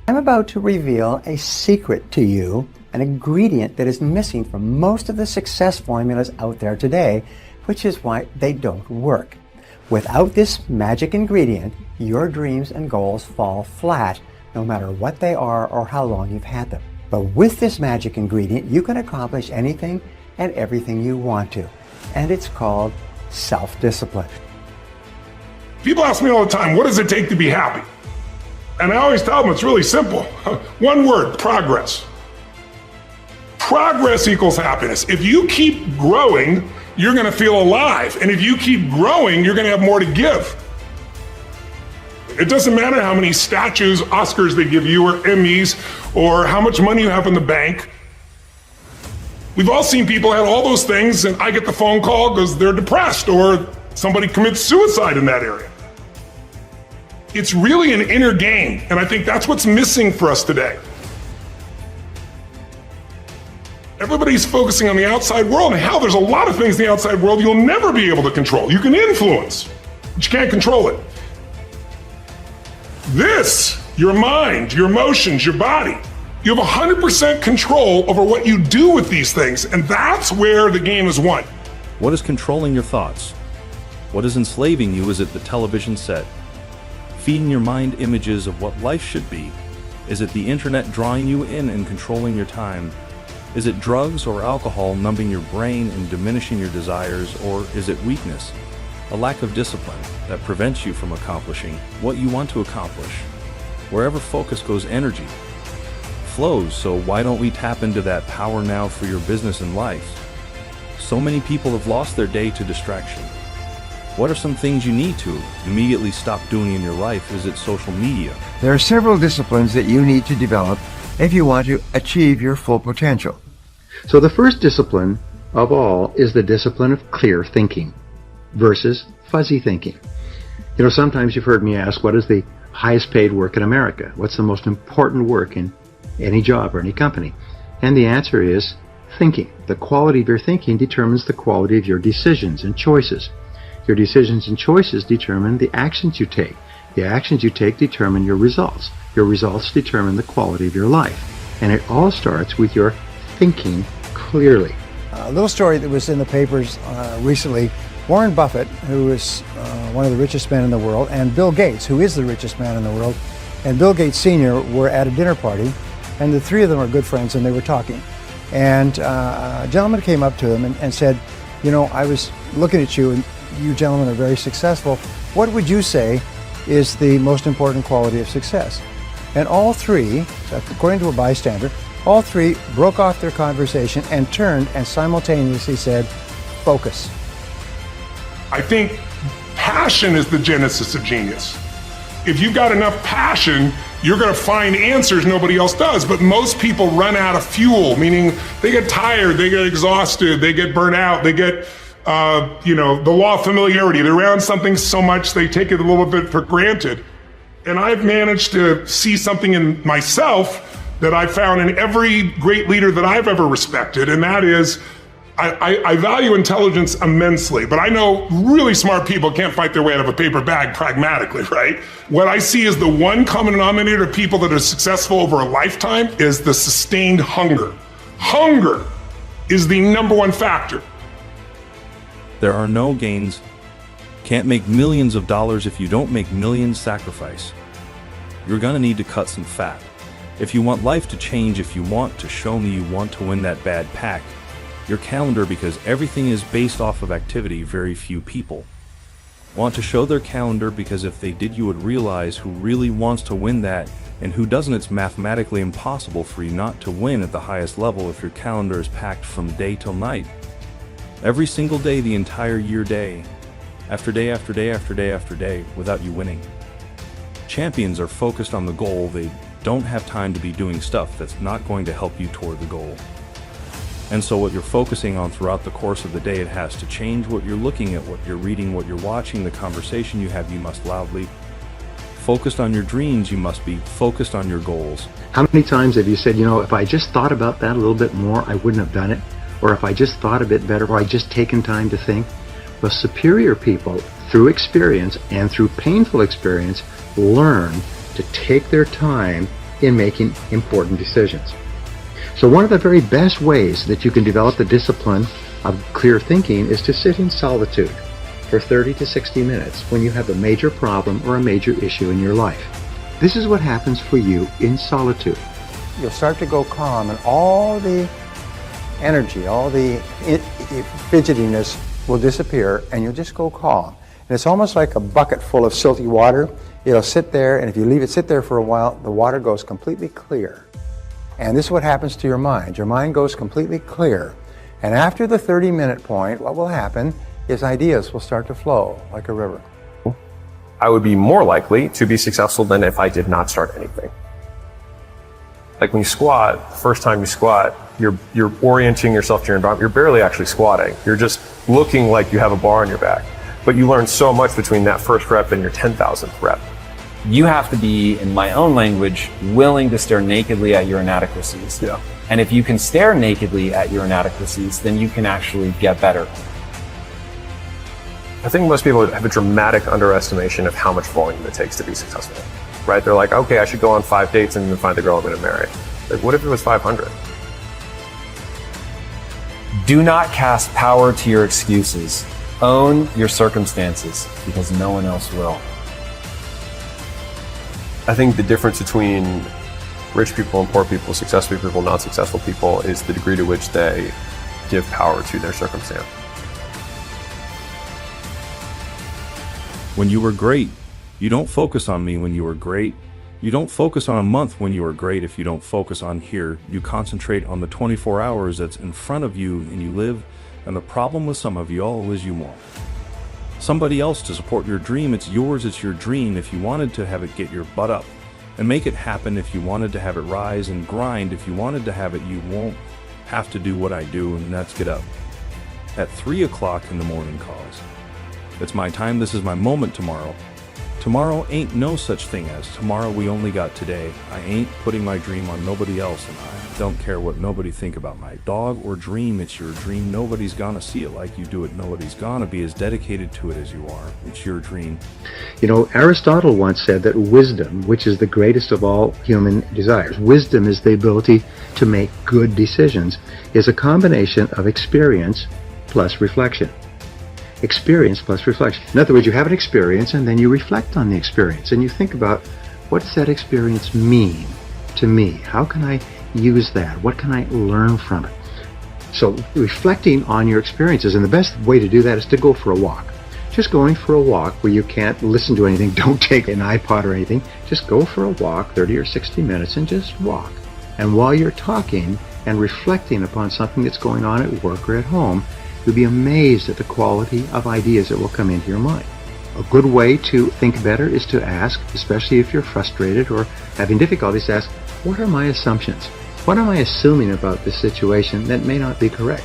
I'm about to reveal a secret to you, an ingredient that is missing from most of the success formulas out there today, which is why they don't work. Without this magic ingredient, your dreams and goals fall flat, no matter what they are or how long you've had them. But with this magic ingredient, you can accomplish anything and everything you want to. And it's called self-discipline. People ask me all the time, what does it take to be happy? And I always tell them it's really simple. One word, progress. Progress equals happiness. If you keep growing, you're going to feel alive. And if you keep growing, you're going to have more to give. It doesn't matter how many statues, Oscars they give you, or Emmys, or how much money you have in the bank. We've all seen people have all those things, and I get the phone call because they're depressed, or somebody commits suicide in that area. It's really an inner game, and I think that's what's missing for us today. Everybody's focusing on the outside world, and hell, there's a lot of things in the outside world you'll never be able to control. You can influence, but you can't control it. This, your mind, your emotions, your body, you have 100% control over what you do with these things, and that's where the game is won. What is controlling your thoughts? What is enslaving you? Is it the television set? Feeding your mind images of what life should be? Is it the internet drawing you in and controlling your time? Is it drugs or alcohol numbing your brain and diminishing your desires? Or is it weakness, a lack of discipline that prevents you from accomplishing what you want to accomplish? Wherever focus goes, energy flows. So why don't we tap into that power now for your business and life? So many people have lost their day to distraction. What are some things you need to immediately stop doing in your life? Is it social media? There are several disciplines that you need to develop if you want to achieve your full potential. So the first discipline of all is the discipline of clear thinking versus fuzzy thinking. You know, sometimes you've heard me ask, what is the highest paid work in America? What's the most important work in any job or any company? And the answer is thinking. The quality of your thinking determines the quality of your decisions and choices. Your decisions and choices determine the actions you take. The actions you take determine your results. Your results determine the quality of your life. And it all starts with your thinking clearly. A little story that was in the papers recently. Warren Buffett, who is one of the richest men in the world, and Bill Gates, who is the richest man in the world, and Bill Gates Sr. were at a dinner party, and the three of them are good friends, and they were talking. And a gentleman came up to them and said, you know, I was looking at you, and you gentlemen are very successful. What would you say is the most important quality of success? And all three, according to a bystander, all three broke off their conversation and turned and simultaneously said, focus. I think passion is the genesis of genius. If you've got enough passion, you're going to find answers nobody else does. But most people run out of fuel, meaning they get tired, they get exhausted, they get burnt out, they get, the law of familiarity. They're around something so much they take it a little bit for granted. And I've managed to see something in myself that I found in every great leader that I've ever respected, and that is I value intelligence immensely, but I know really smart people can't fight their way out of a paper bag pragmatically, right? What I see as the one common denominator of people that are successful over a lifetime is the sustained hunger. Hunger is the number one factor. There are no gains. Can't make millions of dollars if you don't make millions sacrifice. You're gonna need to cut some fat. If you want life to change, if you want to show me you want to win that bad pack, your calendar, because everything is based off of activity, very few people want to show their calendar, because if they did, you would realize who really wants to win that and who doesn't. It's mathematically impossible for you not to win at the highest level if your calendar is packed from day till night. Every single day, the entire year, day after day after day after day after day, without you winning. Champions are focused on the goal. They don't have time to be doing stuff that's not going to help you toward the goal. And so what you're focusing on throughout the course of the day, it has to change. What you're looking at, what you're reading, what you're watching, the conversation you have. You must loudly focused on your dreams. You must be focused on your goals. How many times have you said, you know, if I just thought about that a little bit more, I wouldn't have done it? Or if I just thought a bit better, or I just taken time to think? Well, superior people, through experience and through painful experience, learn to take their time in making important decisions. So one of the very best ways that you can develop the discipline of clear thinking is to sit in solitude for 30 to 60 minutes when you have a major problem or a major issue in your life. This is what happens for you in solitude. You'll start to go calm, and all the energy, all the fidgetiness will disappear, and you'll just go calm. And it's almost like a bucket full of silty water. It'll sit there, and if you leave it sit there for a while, the water goes completely clear. And this is what happens to your mind. Your mind goes completely clear. And after the 30-minute point, what will happen is ideas will start to flow like a river. I would be more likely to be successful than if I did not start anything. Like when you squat, the first time you squat, you're orienting yourself to your environment. You're barely actually squatting. You're just looking like you have a bar on your back. But you learn so much between that first rep and your 10,000th rep. You have to be, in my own language, willing to stare nakedly at your inadequacies. Yeah. And if you can stare nakedly at your inadequacies, then you can actually get better. I think most people have a dramatic underestimation of how much volume it takes to be successful, right? They're like, okay, I should go on 5 dates and then find the girl I'm going to marry. Like, what if it was 500? Do not cast power to your excuses. Own your circumstances, because no one else will. I think the difference between rich people and poor people, successful people, not successful people, is the degree to which they give power to their circumstance. When you were great, you don't focus on me when you were great. You don't focus on a month when you were great. If you don't focus on here, you concentrate on the 24 hours that's in front of you and you live. And the problem with some of you all is you want somebody else to support your dream. It's yours, it's your dream. If you wanted to have it, get your butt up and make it happen. If you wanted to have it, rise and grind. If you wanted to have it, you won't have to do what I do, and that's get up at 3 o'clock in the morning cause. It's my time. This is my moment tomorrow. Tomorrow ain't no such thing as tomorrow. We only got today. I ain't putting my dream on nobody else, and I don't care what nobody think about my dog or dream. It's your dream. Nobody's gonna see it like you do it. Nobody's gonna be as dedicated to it as you are. It's your dream. You know, Aristotle once said that wisdom, which is the greatest of all human desires, wisdom is the ability to make good decisions, is a combination of experience plus reflection. Experience plus reflection. In other words, you have an experience and then you reflect on the experience and you think about, what does that experience mean to me? How can I use that? What can I learn from it? So reflecting on your experiences, and the best way to do that is to go for a walk. Just going for a walk where you can't listen to anything, don't take an iPod or anything, just go for a walk, 30 or 60 minutes, and just walk. And while you're talking and reflecting upon something that's going on at work or at home, you'll be amazed at the quality of ideas that will come into your mind. A good way to think better is to ask, especially if you're frustrated or having difficulties, to ask, what are my assumptions? What am I assuming about this situation that may not be correct?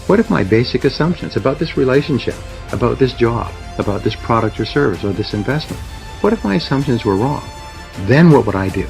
What if my basic assumptions about this relationship, about this job, about this product or service or this investment, what if my assumptions were wrong? Then what would I do?